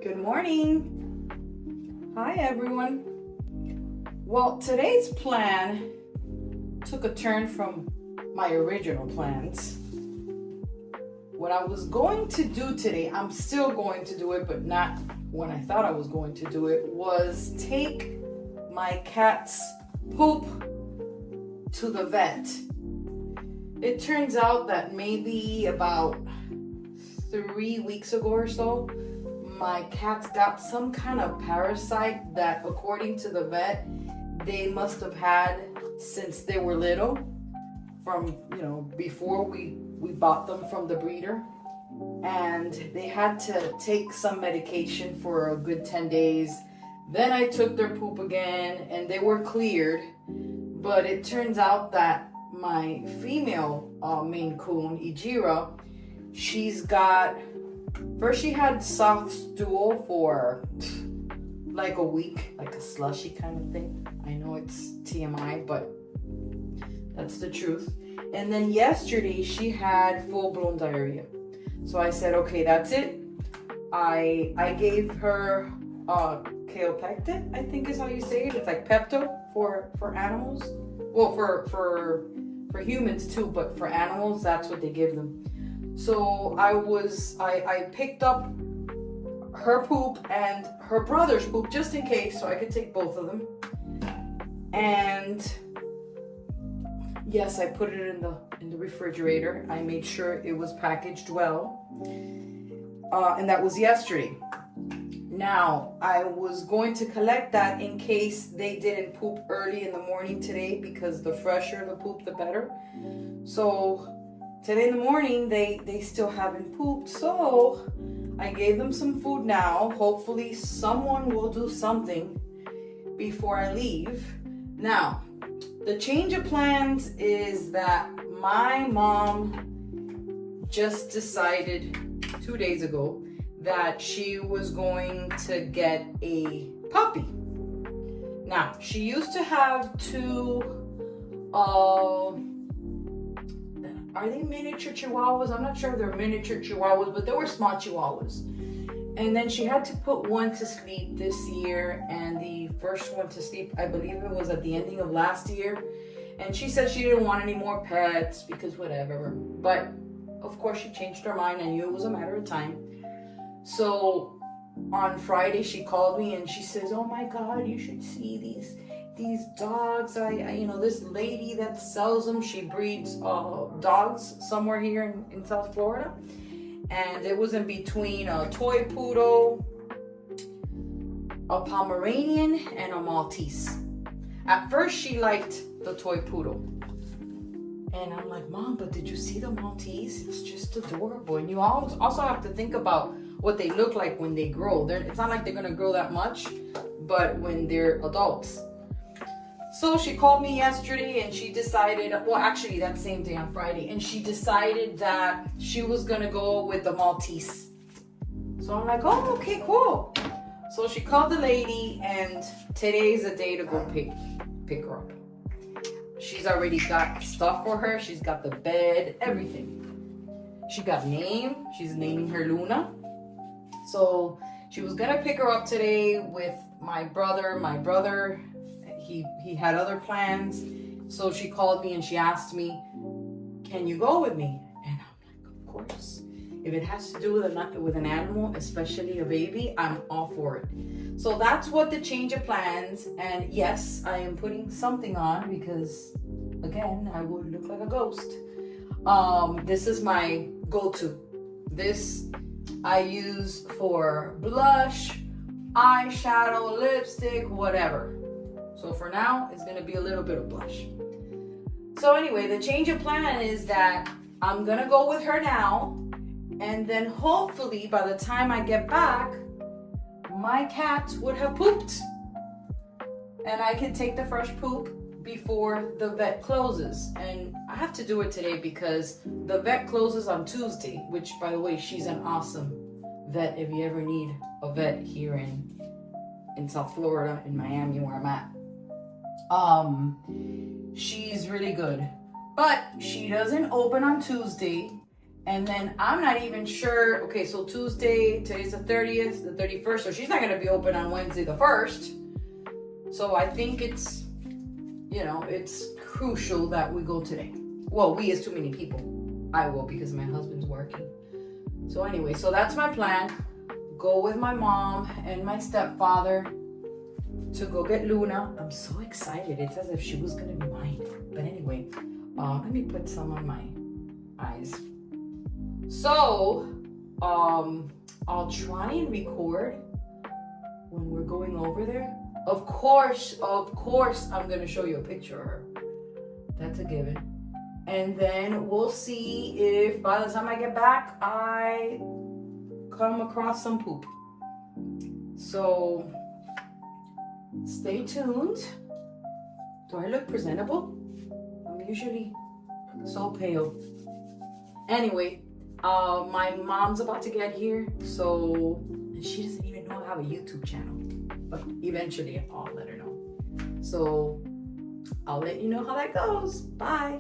Good morning. Hi, everyone. Well, today's plan took a turn from my original plans. What I was going to do today, I'm still going to do it, but not when I thought I was going to do it, was take my cat's poop to the vet. It turns out that maybe about 3 weeks ago or so, my cats got some kind of parasite that, according to the vet, they must have had since they were little, from before we bought them from the breeder. And they had to take some medication for a good 10 days. Then I took their poop again and they were cleared. But it turns out that my female Maine Coon, Ijira, first she had soft stool for like a week, like a slushy kind of thing. I know it's TMI, but that's the truth. And then yesterday she had full-blown diarrhea. So I said, okay, that's it. I gave her Kaopectin, I think is how you say it. It's like Pepto for animals. Well, for humans too, but for animals, that's what they give them. So I picked up her poop and her brother's poop just in case, so I could take both of them. And yes, I put it in the refrigerator. I made sure it was packaged well. And that was yesterday. Now, I was going to collect that in case they didn't poop early in the morning today, because the fresher the poop, the better. So today in the morning, they still haven't pooped. So I gave them some food now. Hopefully someone will do something before I leave. Now, the change of plans is that my mom just decided 2 days ago that she was going to get a puppy. Now, she used to have two, are they miniature chihuahuas? I'm not sure if they're miniature chihuahuas, but they were small chihuahuas. And then she had to put one to sleep this year, and the first one to sleep, I believe it was at the ending of last year. And she said she didn't want any more pets because whatever. But of course she changed her mind. I knew it was a matter of time. So on Friday she called me and she says, "Oh my God, you should see these dogs. This lady that sells them, she breeds dogs somewhere here in South Florida." And it was in between a toy poodle, a Pomeranian, and a Maltese. At first she liked the toy poodle. And I'm like, "Mom, but did you see the Maltese? It's just adorable." And you also have to think about what they look like when they grow. It's not like they're gonna grow that much, but when they're adults. So she called me yesterday and she decided, well, actually that same day on Friday, and she decided that she was gonna go with the Maltese. So I'm like, "Oh, okay, cool." So she called the lady, and today's the day to go pick her up. She's already got stuff for her. She's got the bed, everything. She got a name. She's naming her Luna. So she was gonna pick her up today with my brother. My brother, he had other plans. So she called me and she asked me, "Can you go with me?" And I'm like, "Of course. If it has to do with an animal, especially a baby, I'm all for it." So that's what the change of plans. And yes, I am putting something on because, again, I would look like a ghost. This is my go-to. This I use for blush, eyeshadow, lipstick, whatever. So for now, it's gonna be a little bit of blush. So anyway, the change of plan is that I'm gonna go with her now, and then hopefully by the time I get back, my cat would have pooped. And I can take the fresh poop before the vet closes. And I have to do it today because the vet closes on Tuesday, which, by the way, she's an awesome vet if you ever need a vet here in South Florida, in Miami, where I'm at. She's really good. But she doesn't open on Tuesday, And then I'm not even sure. Okay, so Tuesday, today's the 30th, the 31st. So she's not going to be open on Wednesday the 1st. So I think it's, it's crucial that we go today. Well, we as too many people. I will because my husband's working. So anyway, so that's my plan. Go with my mom and my stepfather to go get Luna. I'm so excited. It's as if she was going to be mine. But anyway, let me put some on my eyes. So, I'll try and record when we're going over there. Of course, I'm gonna show you a picture of her. That's a given. And then we'll see if by the time I get back, I come across some poop. So, stay tuned. Do I look presentable? I'm usually so pale. Anyway, my mom's about to get here, so she doesn't even know I have a YouTube channel, but eventually I'll let her know. So I'll let you know how that goes. Bye.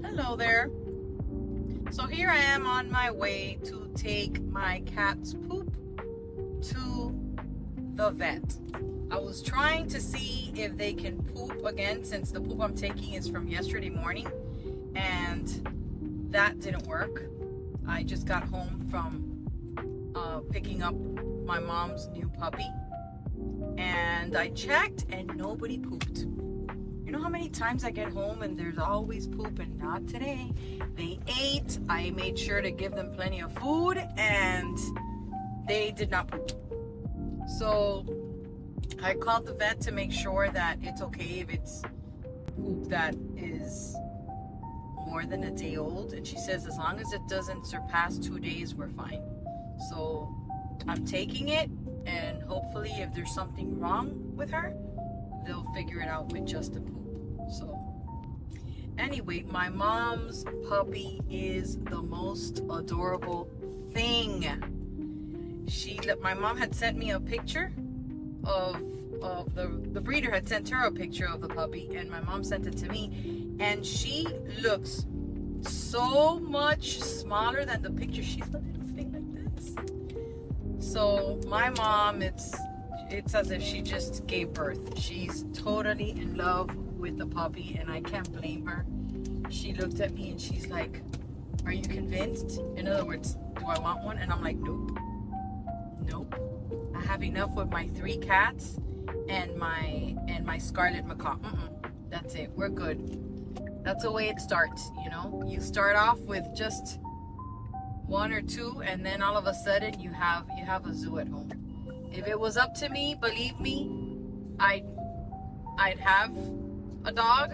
Hello there. So here I am on my way to take my cat's poop to the vet. I was trying to see if they can poop again since the poop I'm taking is from yesterday morning, and that didn't work. I just got home from picking up my mom's new puppy, and I checked and nobody pooped. You know how many times I get home and there's always poop, and not today. They ate. I made sure to give them plenty of food, and they did not poop. So I called the vet to make sure that it's okay if it's poop that is more than a day old, and she says as long as it doesn't surpass 2 days, we're fine. So I'm taking it, and hopefully if there's something wrong with her, they'll figure it out with just the poop. So anyway, my mom's puppy is the most adorable thing. My mom had sent me a picture of the breeder had sent her a picture of the puppy, and my mom sent it to me, and she looks so much smaller than the picture. She's a little thing like this. So my mom, it's as if she just gave birth. She's totally in love with the puppy, and I can't blame her. She looked at me and she's like, "Are you convinced? In other words, do I want one?" And I'm like, nope. I have enough with my 3 cats and my scarlet macaw. That's it. We're good. That's the way it starts, you know? You start off with just 1 or 2, and then all of a sudden you have a zoo at home. If it was up to me, believe me, I'd have a dog,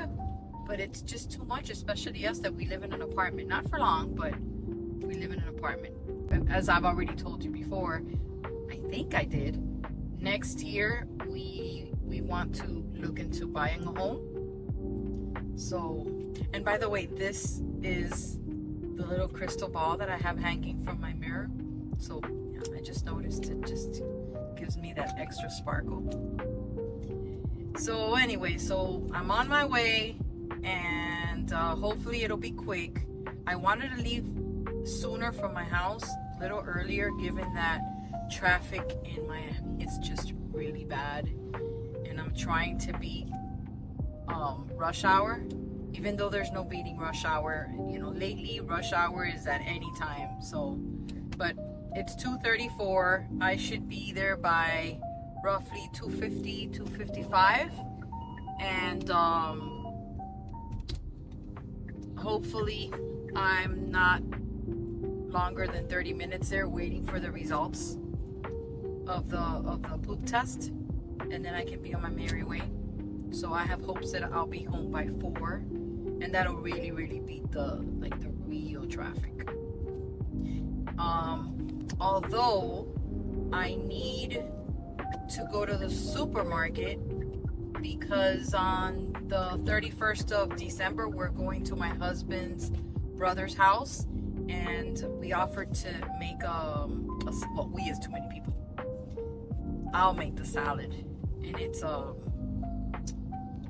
but it's just too much, especially us that we live in an apartment. Not for long, but we live in an apartment. As I've already told you before, I think I did. Next year, we we want to look into buying a home. So, and by the way, this is the little crystal ball that I have hanging from my mirror. So yeah, I just noticed it just gives me that extra sparkle. So anyway, so I'm on my way, and hopefully it'll be quick. I wanted to leave sooner from my house, a little earlier, given that traffic in Miami is just really bad, and I'm trying to beat rush hour, even though there's no beating rush hour. You know, lately rush hour is at any time. So, but it's 2:34. I should be there by roughly 2:50, 2:55, and hopefully I'm not longer than 30 minutes there waiting for the results of the poop test, and then I can be on my merry way. So I have hopes that I'll be home by 4, and that'll really beat the real traffic. Although I need to go to the supermarket because on the 31st of December we're going to my husband's brother's house, and we offered to make well, we is too many people. I'll make the salad, and it's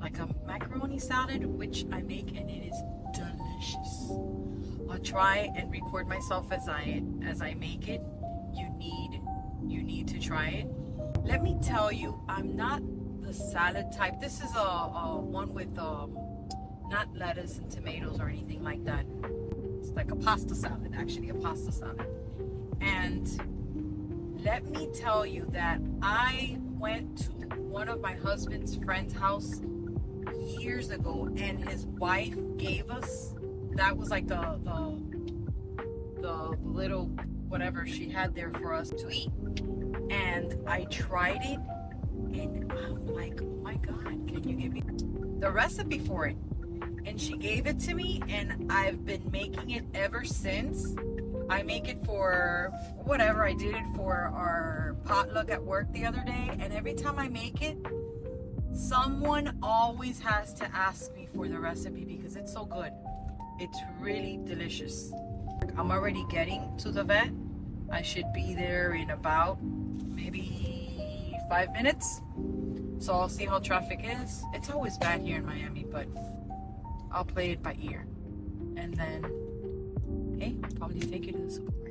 like a macaroni salad, which I make, and it is delicious. I'll try and record myself as I make it. You need to try it. Let me tell you, I'm not the salad type. This is a one with not lettuce and tomatoes or anything like that. It's like a pasta salad, actually, a pasta salad. And let me tell you that I went to one of my husband's friend's house years ago, and his wife gave us, that was like the little whatever she had there for us to eat. And I tried it, and I'm like, oh my God, can you give me the recipe for it? And she gave it to me, and I've been making it ever since. I make it for whatever. I did it for our potluck at work the other day, and every time I make it, someone always has to ask me for the recipe because it's so good. It's really delicious. I'm already getting to the vet. I should be there in about maybe 5 minutes. So I'll see how traffic is. It's always bad here in Miami, but I'll play it by ear. And then, hey, I'll probably take you to the supermarket.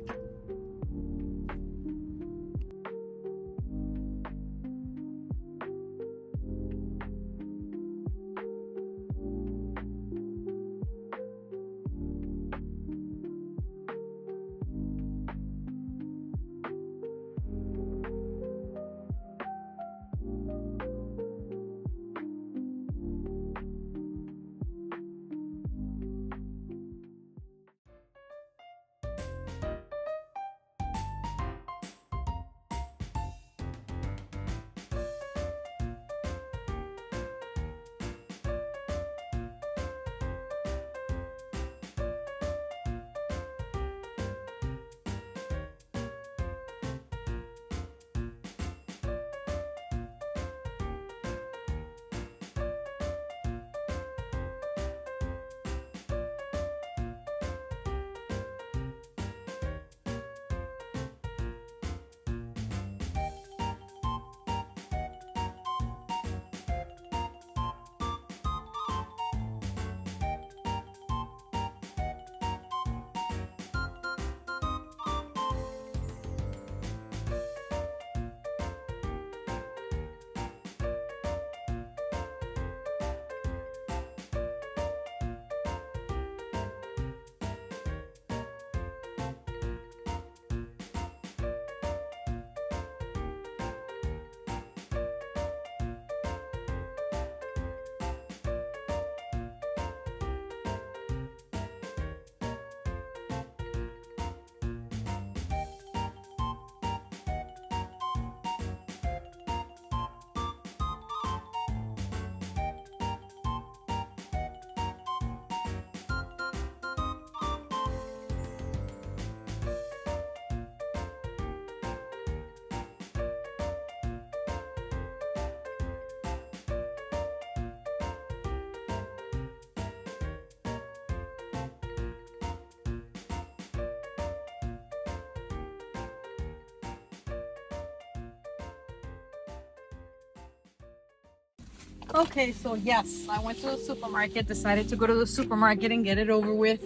Okay, so yes, I went to the supermarket, decided to go to the supermarket and get it over with.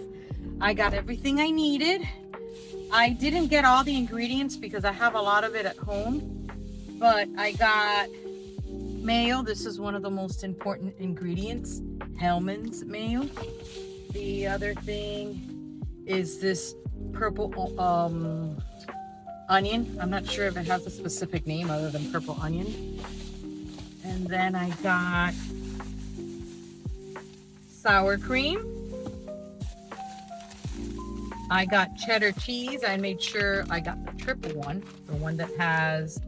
I got everything I needed. I didn't get all the ingredients because I have a lot of it at home, but I got mayo. This is one of the most important ingredients, Hellman's mayo. The other thing is this purple onion. I'm not sure if it has a specific name other than purple onion. And then I got sour cream. I got cheddar cheese. I made sure I got the triple one, the one that has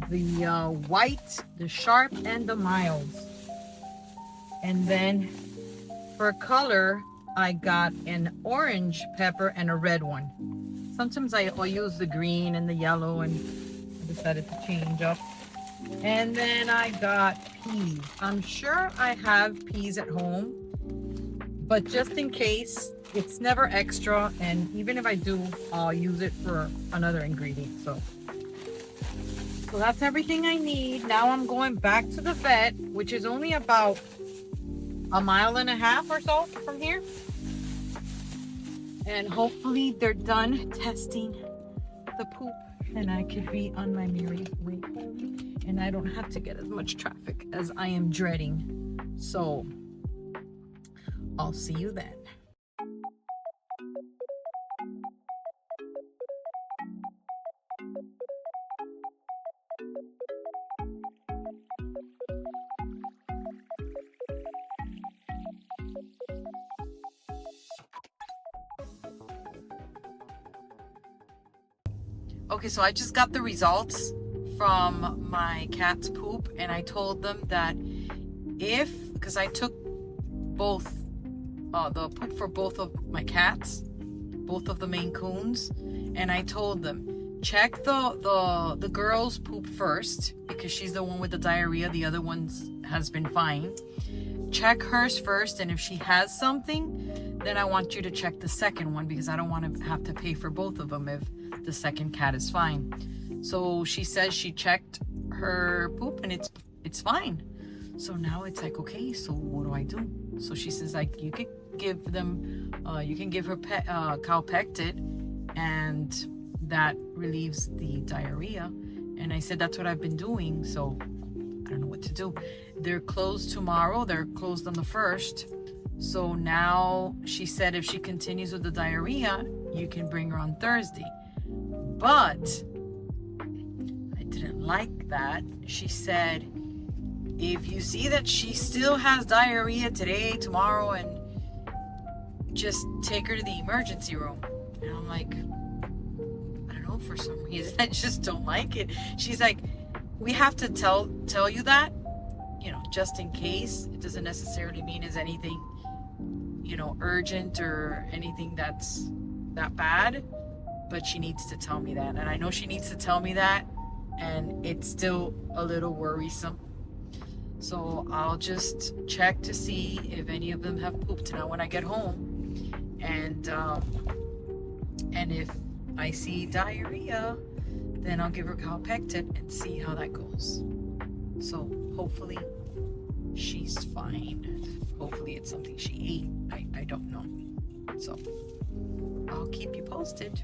the white, the sharp, and the milds. And then for color, I got an orange pepper and a red one. Sometimes I'll use the green and the yellow, and I decided to change up. And then I got peas. I'm sure I have peas at home, but just in case, it's never extra, and even if I do, I'll use it for another ingredient. So that's everything I need. Now I'm going back to the vet, which is only about a mile and a half or so from here. And hopefully they're done testing the poop and I could be on my merry way home. And I don't have to get as much traffic as I am dreading. So I'll see you then. Okay, so I just got the results from my cat's poop, and I told them that because I took both the poop for both of my cats, both of the Maine Coons, and I told them check the girl's poop first because she's the one with the diarrhea. The other one's has been fine. Check hers first, and if she has something, then I want you to check the second one because I don't want to have to pay for both of them if the second cat is fine. So she says she checked her poop and it's fine. So now it's like, okay, so what do I do? So she says, like, you could give them you can give her Calpectin, and that relieves the diarrhea. And I said that's what I've been doing, so I don't know what to do. They're closed tomorrow. They're closed on the 1st. So now she said if she continues with the diarrhea, you can bring her on Thursday. But I didn't like that. She said, if you see that she still has diarrhea today, tomorrow, and just take her to the emergency room. And I'm like, I don't know, for some reason, I just don't like it. She's like, we have to tell you that, just in case. It doesn't necessarily mean it's anything, urgent or anything that's that bad. But she needs to tell me that. And I know she needs to tell me that. And it's still a little worrisome. So I'll just check to see if any of them have pooped now when I get home. And if I see diarrhea, then I'll give her Calpectin and see how that goes. So hopefully she's fine. Hopefully it's something she ate. I don't know. So I'll keep you posted.